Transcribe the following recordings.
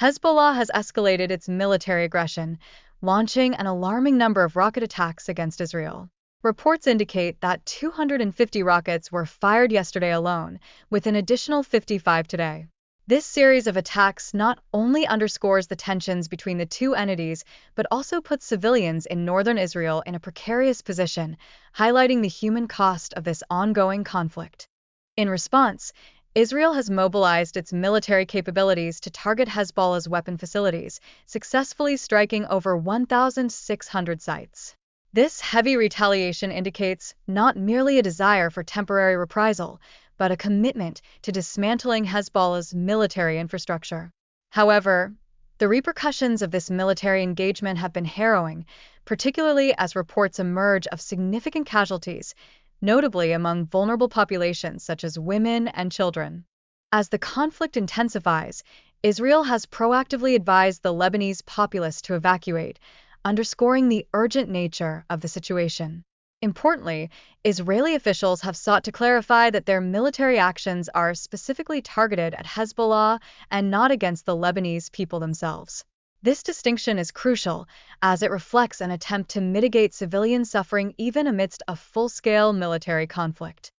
Hezbollah has escalated its military aggression, launching an alarming number of rocket attacks against Israel. Reports indicate that 250 rockets were fired yesterday alone, with an additional 55 today. This series of attacks not only underscores the tensions between the two entities, but also puts civilians in northern Israel in a precarious position, highlighting the human cost of this ongoing conflict. In response, Israel has mobilized its military capabilities to target Hezbollah's weapon facilities, successfully striking over 1,600 sites. This heavy retaliation indicates not merely a desire for temporary reprisal, but a commitment to dismantling Hezbollah's military infrastructure. However, the repercussions of this military engagement have been harrowing, particularly as reports emerge of significant casualties, notably among vulnerable populations such as women and children. As the conflict intensifies, Israel has proactively advised the Lebanese populace to evacuate, underscoring the urgent nature of the situation. Importantly, Israeli officials have sought to clarify that their military actions are specifically targeted at Hezbollah and not against the Lebanese people themselves. This distinction is crucial, as it reflects an attempt to mitigate civilian suffering even amidst a full-scale military conflict.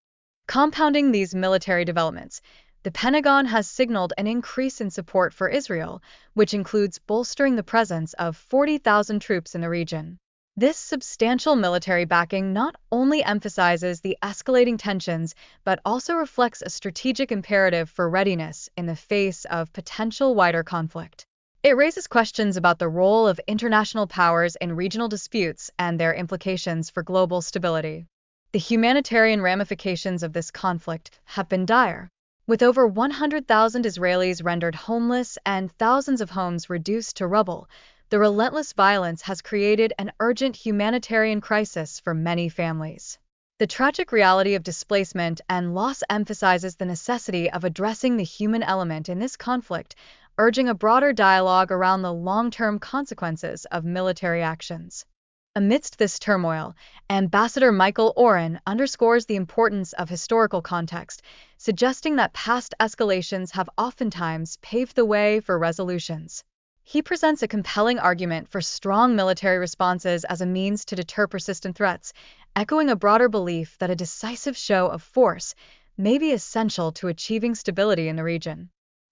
Compounding these military developments, the Pentagon has signaled an increase in support for Israel, which includes bolstering the presence of 40,000 troops in the region. This substantial military backing not only emphasizes the escalating tensions, but also reflects a strategic imperative for readiness in the face of potential wider conflict. It raises questions about the role of international powers in regional disputes and their implications for global stability. The humanitarian ramifications of this conflict have been dire, with over 100,000 Israelis rendered homeless and thousands of homes reduced to rubble. The relentless violence has created an urgent humanitarian crisis for many families. The tragic reality of displacement and loss emphasizes the necessity of addressing the human element in this conflict, urging a broader dialogue around the long-term consequences of military actions. Amidst this turmoil, Ambassador Michael Oren underscores the importance of historical context, suggesting that past escalations have oftentimes paved the way for resolutions. He presents a compelling argument for strong military responses as a means to deter persistent threats, echoing a broader belief that a decisive show of force may be essential to achieving stability in the region.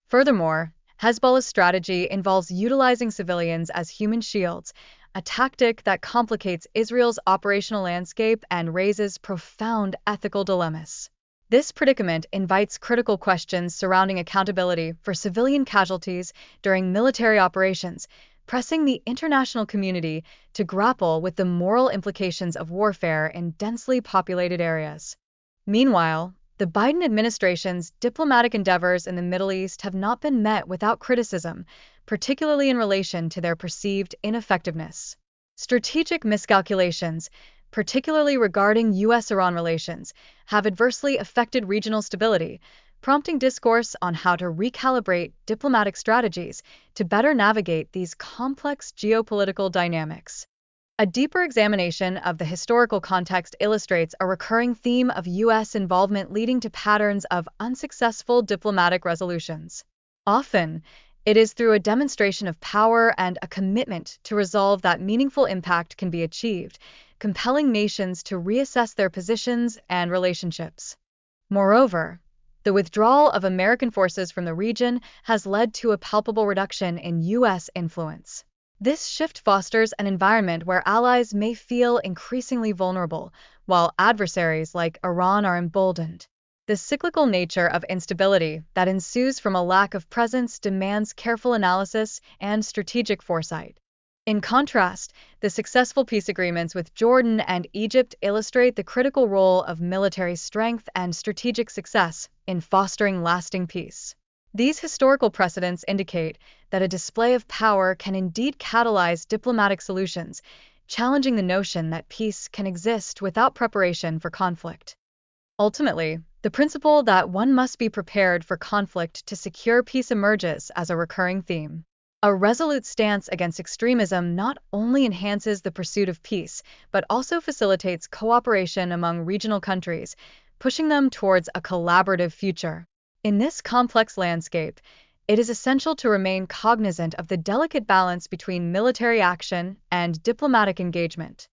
Furthermore, Hezbollah's strategy involves utilizing civilians as human shields, a tactic that complicates Israel's operational landscape and raises profound ethical dilemmas. This predicament invites critical questions surrounding accountability for civilian casualties during military operations, pressing the international community to grapple with the moral implications of warfare in densely populated areas. Meanwhile, the Biden administration's diplomatic endeavors in the Middle East have not been met without criticism, particularly in relation to their perceived ineffectiveness. Strategic miscalculations, particularly regarding U.S.-Iran relations, have adversely affected regional stability, prompting discourse on how to recalibrate diplomatic strategies to better navigate these complex geopolitical dynamics. A deeper examination of the historical context illustrates a recurring theme of U.S. involvement leading to patterns of unsuccessful diplomatic resolutions. Often, it is through a demonstration of power and a commitment to resolve that meaningful impact can be achieved, compelling nations to reassess their positions and relationships. Moreover, the withdrawal of American forces from the region has led to a palpable reduction in U.S. influence. This shift fosters an environment where allies may feel increasingly vulnerable, while adversaries like Iran are emboldened. The cyclical nature of instability that ensues from a lack of presence demands careful analysis and strategic foresight. In contrast, the successful peace agreements with Jordan and Egypt illustrate the critical role of military strength and strategic success in fostering lasting peace. These historical precedents indicate that a display of power can indeed catalyze diplomatic solutions, challenging the notion that peace can exist without preparation for conflict. Ultimately, the principle that one must be prepared for conflict to secure peace emerges as a recurring theme. A resolute stance against extremism not only enhances the pursuit of peace, but also facilitates cooperation among regional countries, pushing them towards a collaborative future. In this complex landscape, It is essential to remain cognizant of the delicate balance between military action and diplomatic engagement.